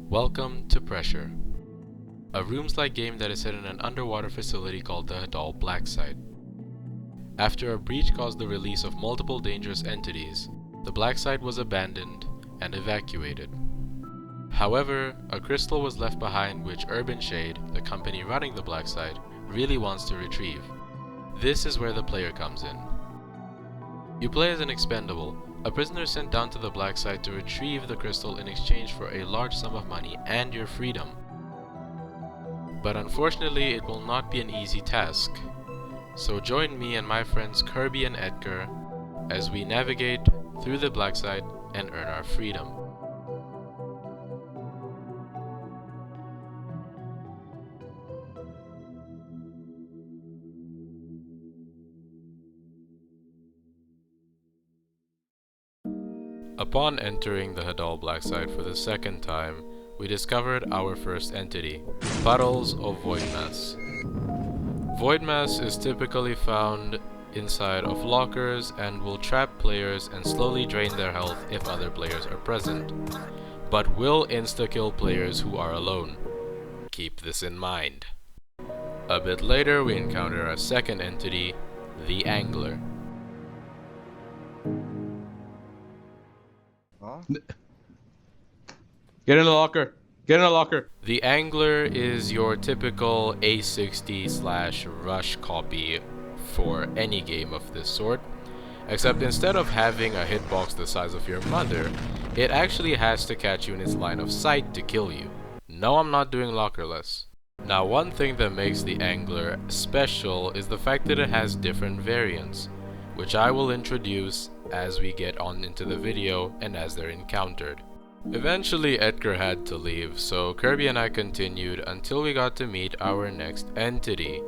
Welcome to Pressure, a rooms-like game that is set in an underwater facility called the Hadal Black Site. After a breach caused the release of multiple dangerous entities, the Black Site was abandoned and evacuated. However, a crystal was left behind which Urban Shade, the company running the Black Site, really wants to retrieve. This is where the player comes in. You play as an expendable, a prisoner sent down to the Black Site to retrieve the crystal in exchange for a large sum of money and your freedom. But unfortunately, it will not be an easy task. So join me and my friends Kirby and Etqer as we navigate through the Black Site and earn our freedom. Upon entering the Hadal Black Site for the second time, we discovered our first entity, Puddles of Void Mass. Void Mass is typically found inside of lockers and will trap players and slowly drain their health if other players are present, but will insta-kill players who are alone. Keep this in mind. A bit later we encounter our second entity, the Angler. Get in the locker. Get in the locker. The Angler is your typical A60/Rush copy for any game of this sort, except instead of having a hitbox the size of your mother, it actually has to catch you in its line of sight to kill you. No, I'm not doing lockerless. Now, one thing that makes the Angler special is the fact that it has different variants, which I will introduce as we get on into the video and as they're encountered. Eventually Etqer had to leave, so Kirby and I continued until we got to meet our next entity.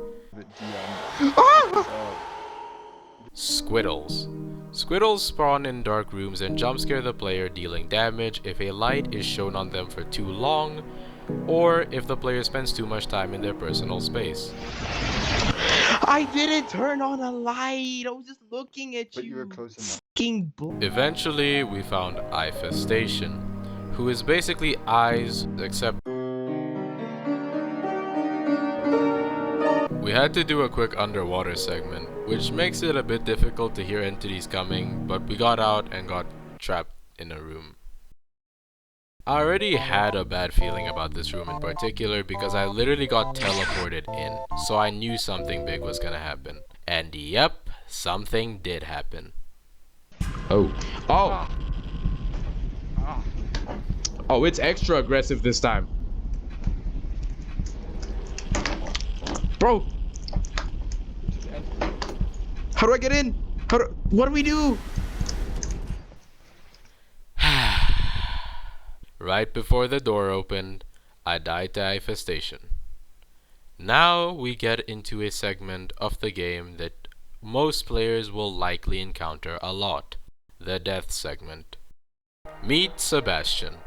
Squiddles. Squiddles spawn in dark rooms and jump scare the player, dealing damage if a light is shown on them for too long, or if the player spends too much time in their personal space. I didn't turn on a light. I was just looking at you. But you were close enough. Eventually, we found Infestation, who is basically eyes, except we had to do a quick underwater segment, which makes it a bit difficult to hear entities coming, but we got out and got trapped in a room. I already had a bad feeling about this room in particular because I literally got teleported in, so I knew something big was gonna happen. And yep, something did happen. Oh, it's extra aggressive this time. Bro! How do I get in? What do we do? Right before the door opened, I died to Infestation. Now we get into a segment of the game that most players will likely encounter a lot, the death segment. Meet Sebastian.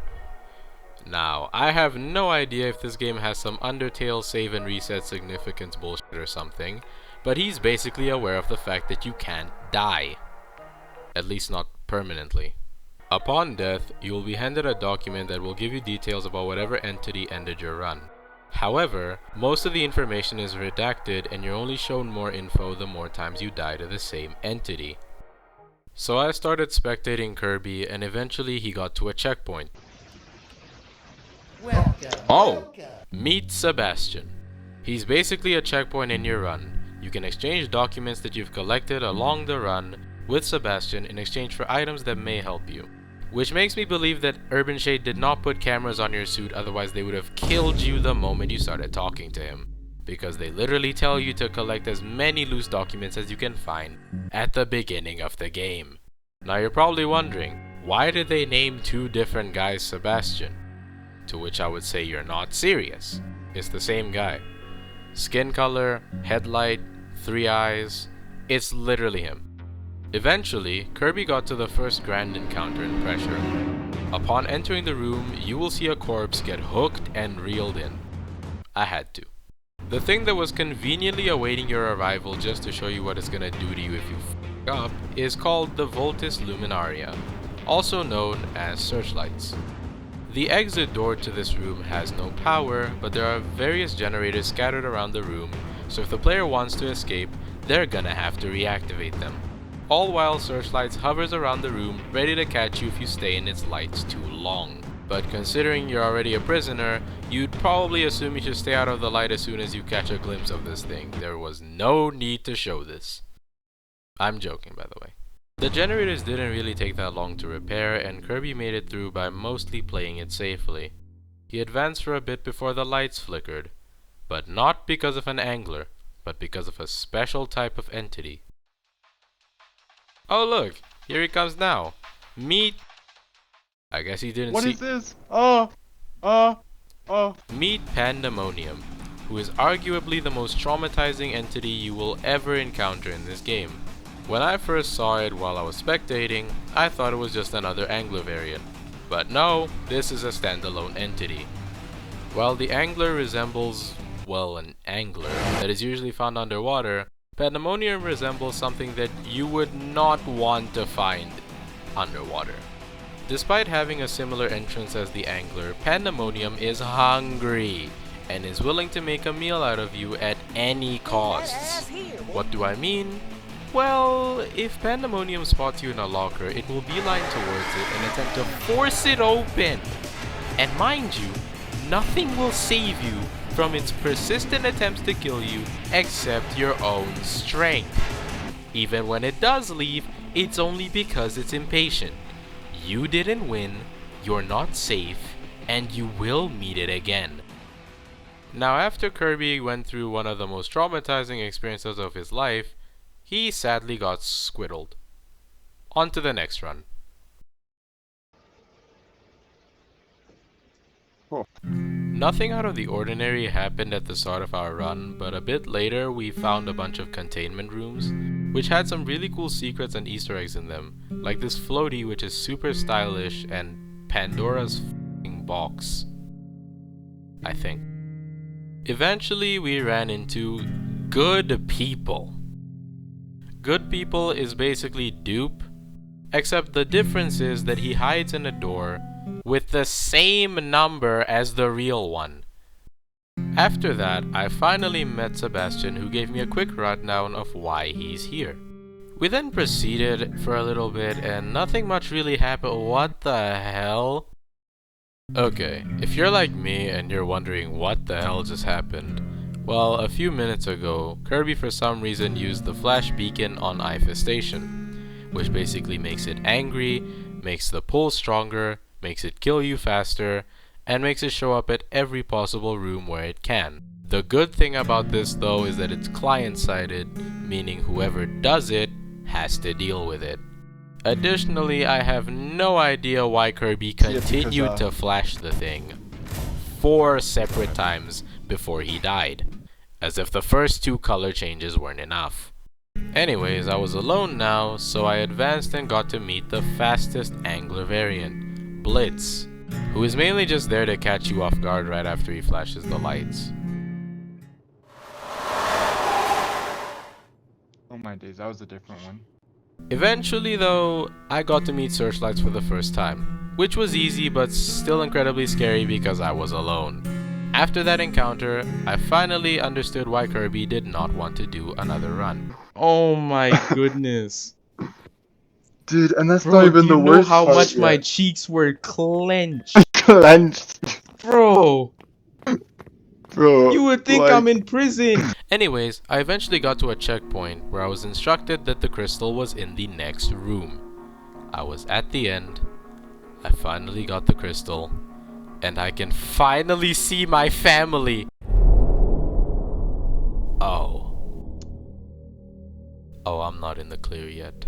Now, I have no idea if this game has some Undertale save and reset significance bullshit or something, but he's basically aware of the fact that you can't die. At least not permanently. Upon death, you will be handed a document that will give you details about whatever entity ended your run. However, most of the information is redacted and you're only shown more info the more times you die to the same entity. So I started spectating Kirby and eventually he got to a checkpoint. Meet Sebastian. He's basically a checkpoint in your run. You can exchange documents that you've collected along the run with Sebastian in exchange for items that may help you. Which makes me believe that Urban Shade did not put cameras on your suit, otherwise they would have killed you the moment you started talking to him. Because they literally tell you to collect as many loose documents as you can find at the beginning of the game. Now you're probably wondering, why did they name two different guys Sebastian? To which I would say you're not serious. It's the same guy. Skin color, headlight, 3 eyes, it's literally him. Eventually, Kirby got to the first grand encounter in Pressure. Upon entering the room, you will see a corpse get hooked and reeled in. I had to. The thing that was conveniently awaiting your arrival just to show you what it's gonna do to you if you f*** up is called the Voltis Luminaria, also known as searchlights. The exit door to this room has no power, but there are various generators scattered around the room, so if the player wants to escape, they're gonna have to reactivate them. All while searchlights hovers around the room, ready to catch you if you stay in its lights too long. But considering you're already a prisoner, you'd probably assume you should stay out of the light as soon as you catch a glimpse of this thing. There was no need to show this. I'm joking, by the way. The generators didn't really take that long to repair, and Kirby made it through by mostly playing it safely. He advanced for a bit before the lights flickered, but not because of an angler, but because of a special type of entity. Oh look, here he comes now. Meet... I guess he didn't see... What is this? Meet Pandemonium, who is arguably the most traumatizing entity you will ever encounter in this game. When I first saw it while I was spectating, I thought it was just another angler variant. But no, this is a standalone entity. While the angler resembles, well, an angler that is usually found underwater, Pandemonium resembles something that you would not want to find underwater. Despite having a similar entrance as the angler, Pandemonium is hungry and is willing to make a meal out of you at any costs. What do I mean? Well, if Pandemonium spots you in a locker, it will beeline towards it and attempt to force it open. And mind you, nothing will save you from its persistent attempts to kill you except your own strength. Even when it does leave, it's only because it's impatient. You didn't win, you're not safe, and you will meet it again. Now, after Kirby went through one of the most traumatizing experiences of his life, he sadly got squiddled. On to the next run. Cool. Nothing out of the ordinary happened at the start of our run, but a bit later we found a bunch of containment rooms, which had some really cool secrets and Easter eggs in them, like this floaty which is super stylish and Pandora's f***ing box, I think. Eventually we ran into good people. Good people is basically Dupe, except the difference is that he hides in a door with the same number as the real one. After that, I finally met Sebastian, who gave me a quick rundown of why he's here. We then proceeded for a little bit and nothing much really happened. What the hell? Okay, if you're like me and you're wondering what the hell just happened, well, a few minutes ago, Kirby for some reason used the flash beacon on Infestation, which basically makes it angry, makes the pull stronger, makes it kill you faster, and makes it show up at every possible room where it can. The good thing about this though is that it's client-sided, meaning whoever does it has to deal with it. Additionally, I have no idea why Kirby continued to flash the thing 4 separate times before he died, as if the first 2 color changes weren't enough. Anyways, I was alone now, so I advanced and got to meet the fastest angler variant, Blitz, who is mainly just there to catch you off guard right after he flashes the lights. Oh my days, that was a different one. Eventually though, I got to meet Searchlights for the first time, which was easy but still incredibly scary because I was alone. After that encounter, I finally understood why Kirby did not want to do another run. Oh my goodness. Dude, and that's Bro, not even the worst how part much yet. my cheeks were clenched? Clenched. Bro, Bro, you would think like, I'm in prison. Anyways, I eventually got to a checkpoint where I was instructed that the crystal was in the next room. I was at the end, I finally got the crystal, and I can finally see my family! Oh, I'm not in the clear yet.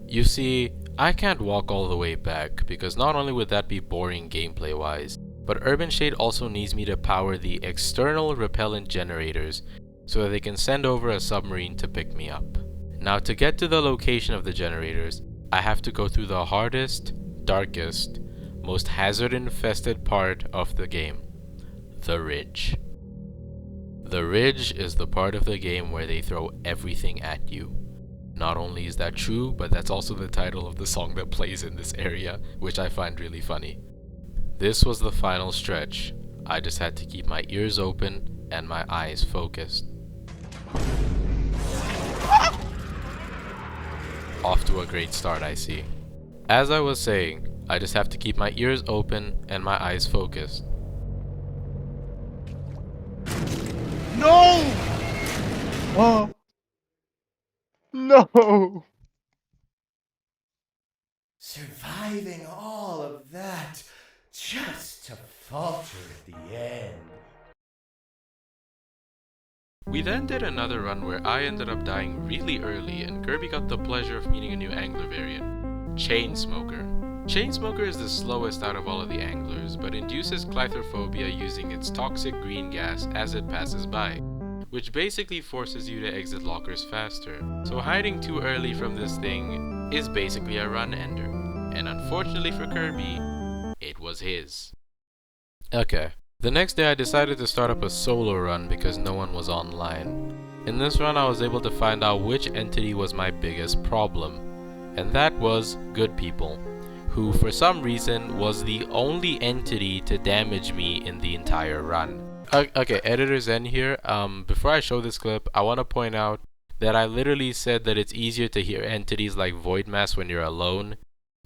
You see, I can't walk all the way back because not only would that be boring gameplay wise, but Urban Shade also needs me to power the external repellent generators so that they can send over a submarine to pick me up. Now to get to the location of the generators, I have to go through the hardest, darkest, most hazard-infested part of the game, the ridge. The ridge is the part of the game where they throw everything at you. Not only is that true, but that's also the title of the song that plays in this area, which I find really funny. This was the final stretch. I just had to keep my ears open and my eyes focused. Off to a great start, I see. As I was saying, I just have to keep my ears open and my eyes focused. No! Oh. No! Surviving all of that just to falter at the end. We then did another run where I ended up dying really early and Kirby got the pleasure of meeting a new angler variant, Chain Smoker. Chain Smoker is the slowest out of all of the anglers, but induces claustrophobia using its toxic green gas as it passes by, which basically forces you to exit lockers faster. So hiding too early from this thing is basically a run ender, and unfortunately for Kirby, it was his. Okay. The next day I decided to start up a solo run because no one was online. In this run I was able to find out which entity was my biggest problem, and that was Good People, who for some reason was the only entity to damage me in the entire run. Okay, editor's end here. Before I show this clip, I want to point out that I literally said that it's easier to hear entities like Void Mass when you're alone,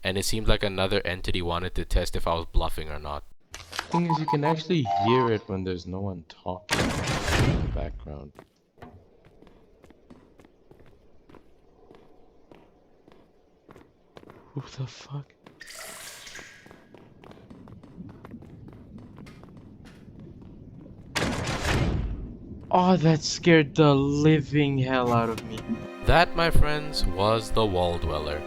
and it seemed like another entity wanted to test if I was bluffing or not. The thing is, you can actually hear it when there's no one talking in the background. Who the fuck? Oh, that scared the living hell out of me. That, my friends, was the Wall Dweller,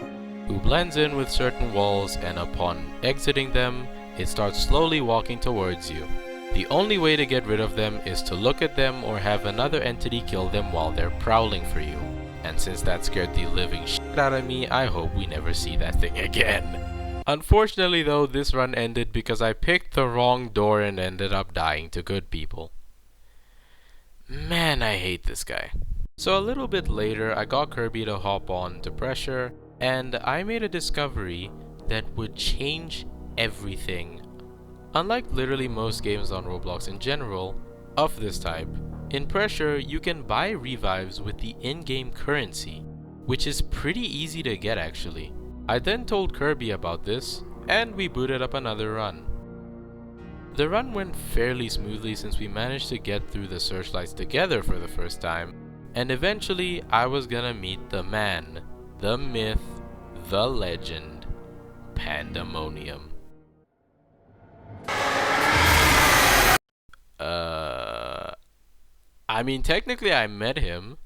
who blends in with certain walls, and upon exiting them, it starts slowly walking towards you. The only way to get rid of them is to look at them or have another entity kill them while they're prowling for you. And since that scared the living shit out of me, I hope we never see that thing again. Unfortunately though, this run ended because I picked the wrong door and ended up dying to Good People. Man, I hate this guy. So a little bit later, I got Kirby to hop on to Pressure, and I made a discovery that would change everything. Unlike literally most games on Roblox in general of this type, in Pressure you can buy revives with the in-game currency, which is pretty easy to get actually. I then told Kirby about this, and we booted up another run. The run went fairly smoothly since we managed to get through the searchlights together for the first time, and eventually I was gonna meet the man, the myth, the legend, Pandemonium. I mean, technically I met him.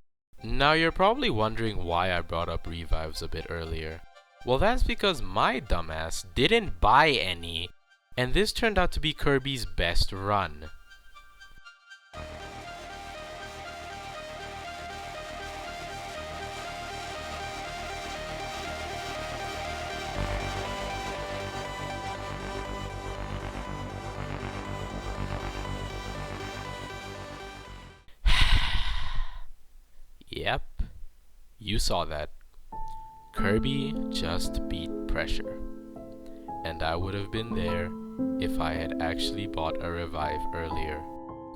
Now you're probably wondering why I brought up revives a bit earlier. Well, that's because my dumbass didn't buy any, and this turned out to be Kirby's best run. Yep, you saw that. Kirby just beat Pressure. And I would have been there if I had actually bought a revive earlier.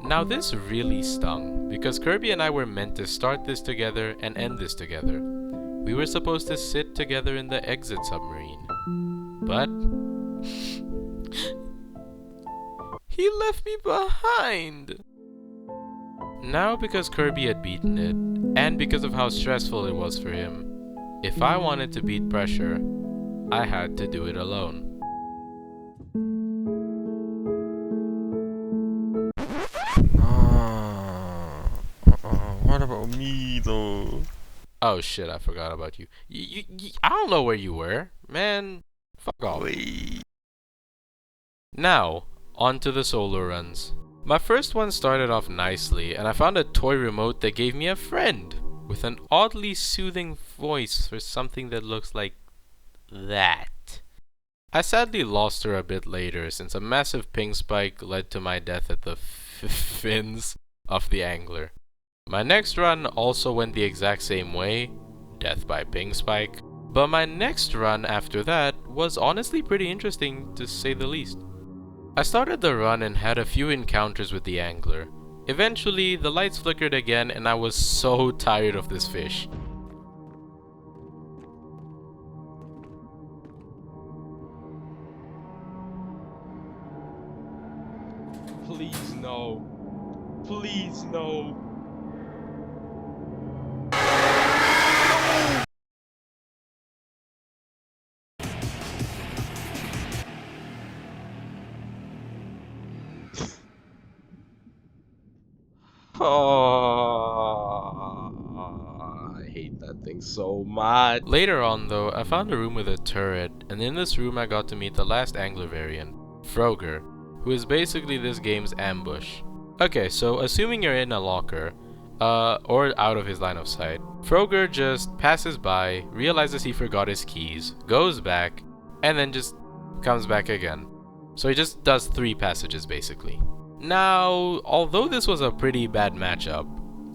Now this really stung, because Kirby and I were meant to start this together and end this together. We were supposed to sit together in the exit submarine. But he left me behind! Now because Kirby had beaten it, and because of how stressful it was for him, if I wanted to beat Pressure, I had to do it alone. What about me though? Oh shit, I forgot about you. I don't know where you were. Man, fuck off. Wait. Now, on to the solo runs. My first one started off nicely, and I found a toy remote that gave me a friend with an oddly soothing voice for something that looks like that. I sadly lost her a bit later since a massive ping spike led to my death at the fins of the angler. My next run also went the exact same way, death by ping spike, but my next run after that was honestly pretty interesting to say the least. I started the run and had a few encounters with the angler. Eventually, the lights flickered again and I was so tired of this fish. Please no. Please no. Oh, I hate that thing so much. Later on though, I found a room with a turret, and in this room I got to meet the last angler variant, Frogger, who is basically this game's ambush. Okay, so assuming you're in a locker, or out of his line of sight, Frogger just passes by, realizes he forgot his keys, goes back, and then just comes back again. So he just does 3 passages basically. Now, although this was a pretty bad matchup,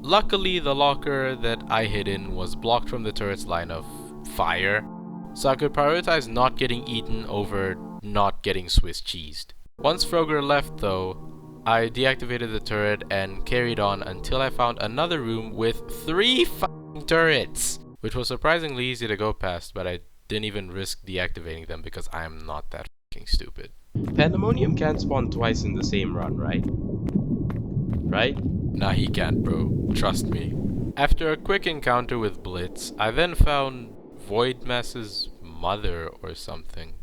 luckily the locker that I hid in was blocked from the turret's line of fire, so I could prioritize not getting eaten over not getting Swiss cheesed. Once Frogger left though, I deactivated the turret and carried on until I found another room with 3 fucking turrets, which was surprisingly easy to go past, but I didn't even risk deactivating them because I am not that fucking stupid. Pandemonium can't spawn twice in the same run, right? Right? Nah, he can't, bro. Trust me. After a quick encounter with Blitz, I then found Voidmass's mother or something.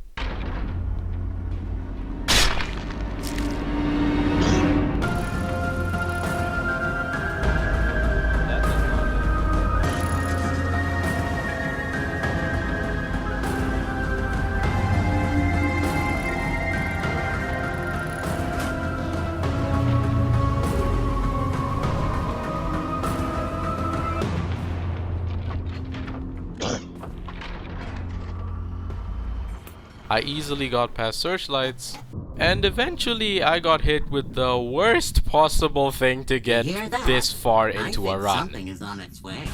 I easily got past searchlights, and eventually I got hit with the worst possible thing to get this far into a run. Something is on its way.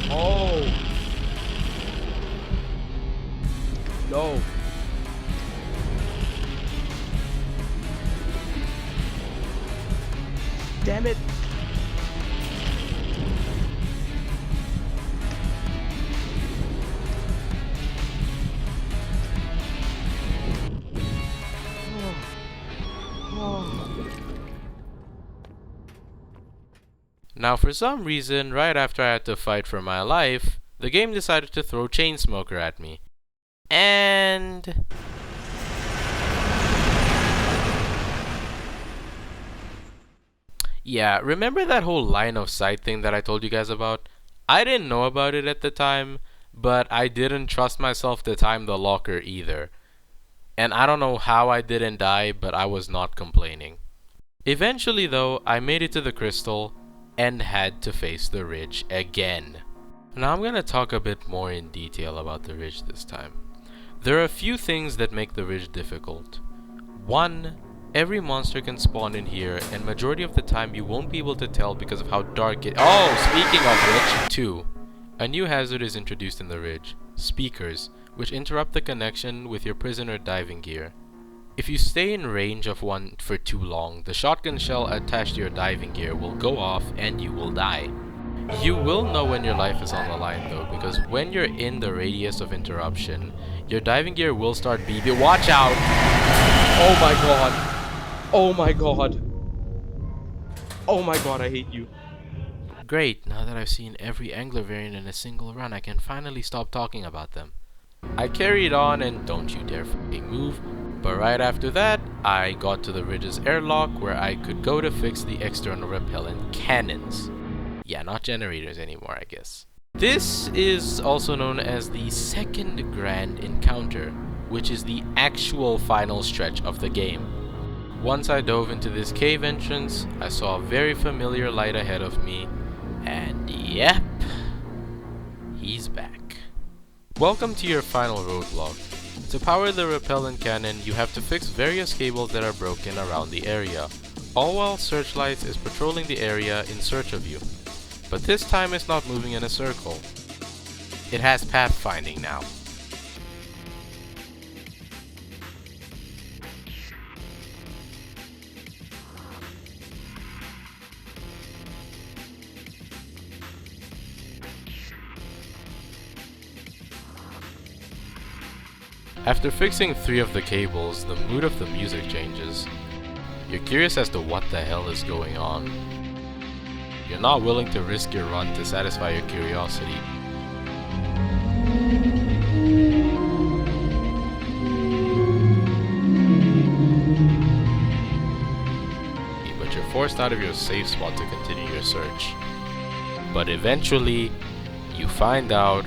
Oh! No! Damn it! Now for some reason, right after I had to fight for my life, the game decided to throw Chainsmoker at me. And... yeah, remember that whole line of sight thing that I told you guys about? I didn't know about it at the time, but I didn't trust myself to time the locker either. And I don't know how I didn't die, but I was not complaining. Eventually though, I made it to the crystal and had to face the ridge again. Now I'm gonna talk a bit more in detail about the ridge this time. There are a few things that make the ridge difficult. 1, every monster can spawn in here, and majority of the time you won't be able to tell because of how dark it— oh, speaking of which. 2, a new hazard is introduced in the ridge, speakers, which interrupt the connection with your prisoner diving gear. If you stay in range of one for too long, the shotgun shell attached to your diving gear will go off and you will die. You will know when your life is on the line though, because when you're in the radius of interruption, your diving gear will start beeping. Watch out! Oh my god! Oh my god! Oh my god, I hate you. Great, now that I've seen every angler variant in a single run, I can finally stop talking about them. I carried on and don't you dare fucking move. But right after that, I got to the ridge's airlock where I could go to fix the external repellent cannons. Yeah, not generators anymore, I guess. This is also known as the second grand encounter, which is the actual final stretch of the game. Once I dove into this cave entrance, I saw a very familiar light ahead of me, and yep, he's back. Welcome to your final roadblock. To power the repellent cannon, you have to fix various cables that are broken around the area, all while Searchlights is patrolling the area in search of you. But this time it's not moving in a circle. It has pathfinding now. After fixing 3 of the cables, the mood of the music changes. You're curious as to what the hell is going on. You're not willing to risk your run to satisfy your curiosity. But you're forced out of your safe spot to continue your search. But eventually, you find out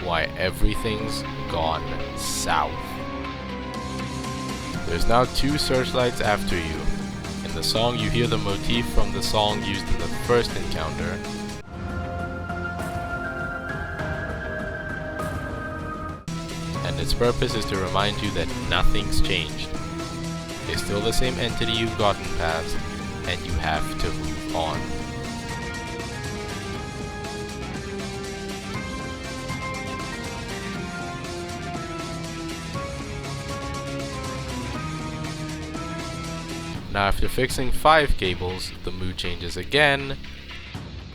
why everything's gone south. There's now 2 searchlights after you. In the song, you hear the motif from the song used in the first encounter. And its purpose is to remind you that nothing's changed. It's still the same entity you've gotten past, and you have to move on. Now after fixing 5 cables, the mood changes again.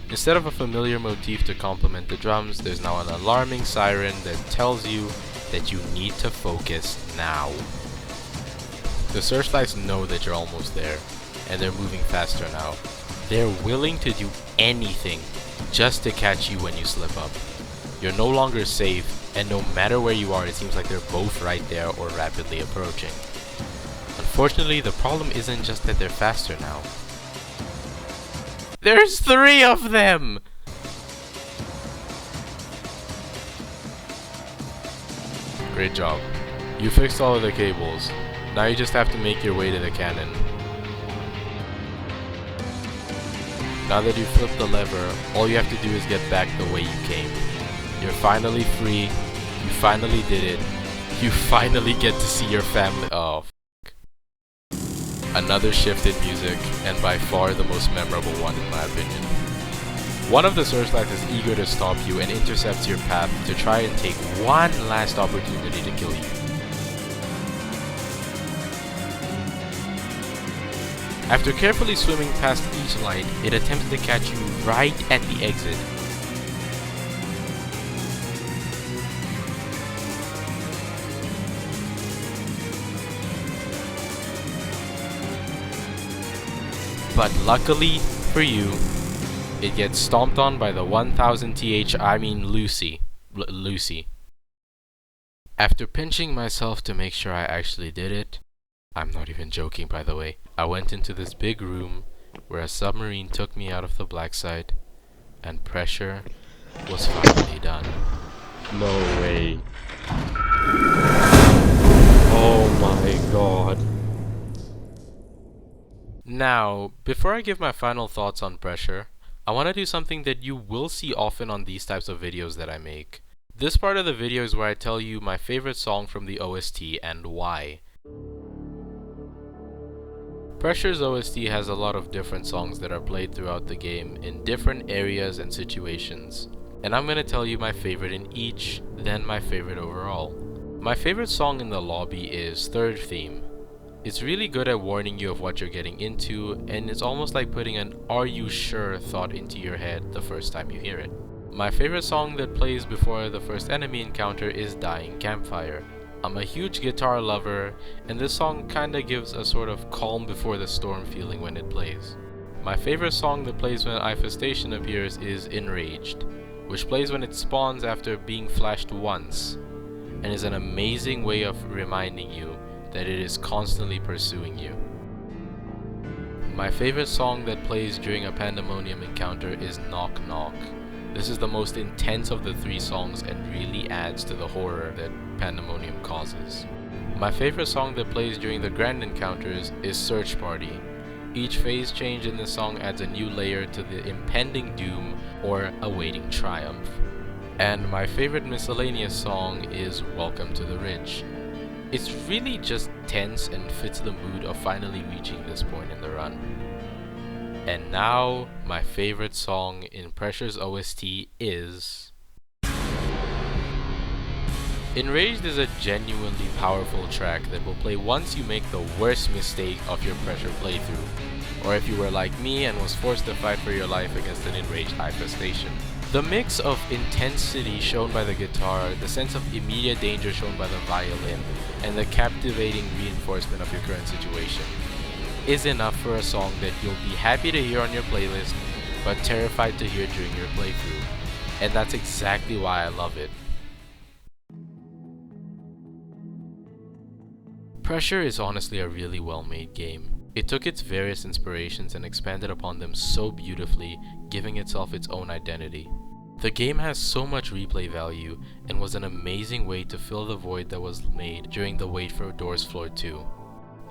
Instead of a familiar motif to complement the drums, there's now an alarming siren that tells you that you need to focus now. The searchlights know that you're almost there, and they're moving faster now. They're willing to do anything just to catch you when you slip up. You're no longer safe, and no matter where you are, it seems like they're both right there or rapidly approaching. Unfortunately, the problem isn't just that they're faster now. There's 3 of them! Great job. You fixed all of the cables. Now you just have to make your way to the cannon. Now that you've flipped the lever, all you have to do is get back the way you came. You're finally free. You finally did it. You finally get to see your family. Oh, another shift in music, and by far the most memorable one in my opinion. One of the searchlights is eager to stop you and intercepts your path to try and take one last opportunity to kill you. After carefully swimming past each light, it attempts to catch you right at the exit. But luckily for you, it gets stomped on by the 1000th, Lucy. After pinching myself to make sure I actually did it, I'm not even joking by the way, I went into this big room where a submarine took me out of the black site, and pressure was finally done. No way. Oh my god. Now, before I give my final thoughts on pressure, I want to do something that you will see often on these types of videos that I make. This part of the video is where I tell you my favorite song from the OST and why. Pressure's OST has a lot of different songs that are played throughout the game in different areas and situations, and I'm going to tell you my favorite in each, then my favorite overall. My favorite song in the lobby is Third Theme. It's really good at warning you of what you're getting into, and it's almost like putting an "are you sure" thought into your head the first time you hear it. My favorite song that plays before the first enemy encounter is Dying Campfire. I'm a huge guitar lover, and this song kinda gives a sort of calm before the storm feeling when it plays. My favorite song that plays when Infestation appears is Enraged, which plays when it spawns after being flashed once, and is an amazing way of reminding you that it is constantly pursuing you. My favorite song that plays during a Pandemonium encounter is Knock Knock. This is the most intense of the 3 songs and really adds to the horror that Pandemonium causes. My favorite song that plays during the Grand Encounters is Search Party. Each phase change in this song adds a new layer to the impending doom or awaiting triumph. And my favorite miscellaneous song is Welcome to the Ridge. It's really just tense and fits the mood of finally reaching this point in the run. And now, my favorite song in Pressure's OST is... Enraged is a genuinely powerful track that will play once you make the worst mistake of your Pressure playthrough, or if you were like me and was forced to fight for your life against an enraged Infestation. The mix of intensity shown by the guitar, the sense of immediate danger shown by the violin, and the captivating reinforcement of your current situation is enough for a song that you'll be happy to hear on your playlist, but terrified to hear during your playthrough. And that's exactly why I love it. Pressure is honestly a really well-made game. It took its various inspirations and expanded upon them so beautifully, giving itself its own identity. The game has so much replay value and was an amazing way to fill the void that was made during the wait for Doors Floor 2.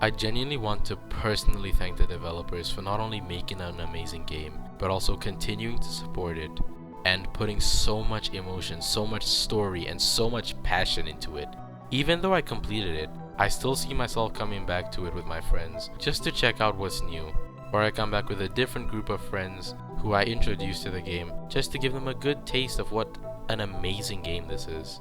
I genuinely want to personally thank the developers for not only making an amazing game, but also continuing to support it and putting so much emotion, so much story, and so much passion into it. Even though I completed it, I still see myself coming back to it with my friends just to check out what's new, or I come back with a different group of friends who I introduce to the game just to give them a good taste of what an amazing game this is.